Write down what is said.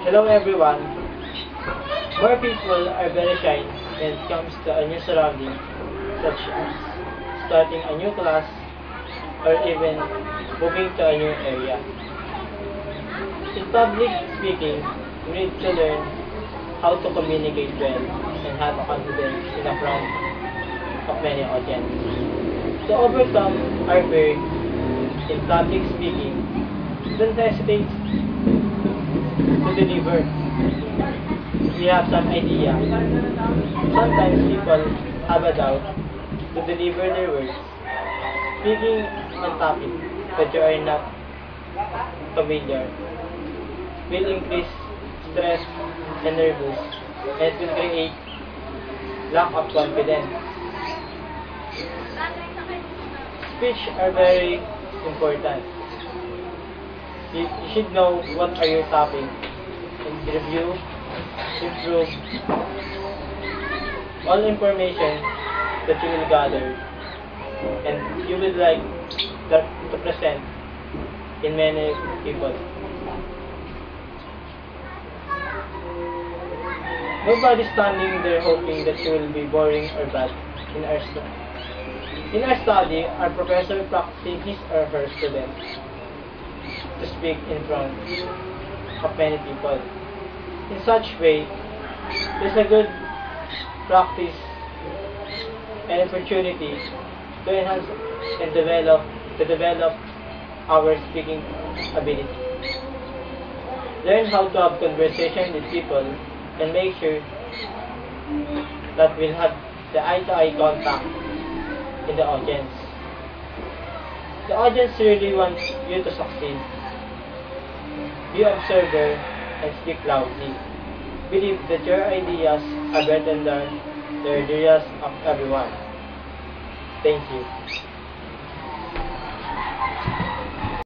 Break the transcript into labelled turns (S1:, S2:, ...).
S1: Hello everyone. More people are very shy when it comes to a new surrounding, such as starting a new class or even moving to a new area. In public speaking, we need to learn how to communicate well and have a confidence in the front of many audience. To overcome our fear in public speaking, don't hesitate to deliver. We have some idea. Sometimes people have a doubt to deliver their words. Speaking on topic that you are not familiar will increase stress and nervous, and it will create lack of confidence. Speech are very important. You should know what are your topic and review, improve all information that you will gather and you would like to present in many people. Nobody standing there hoping that you will be boring or bad in our study. In our study, our professor practicing his or her students to speak in front of many people. In such way, it's a good practice and opportunity to enhance and develop our speaking ability. Learn how to have conversation with people and make sure that we'll have the eye-to-eye contact in the audience. The audience really wants you to succeed. Be observer and speak loudly. Believe that your ideas are better than the ideas of everyone. Thank you.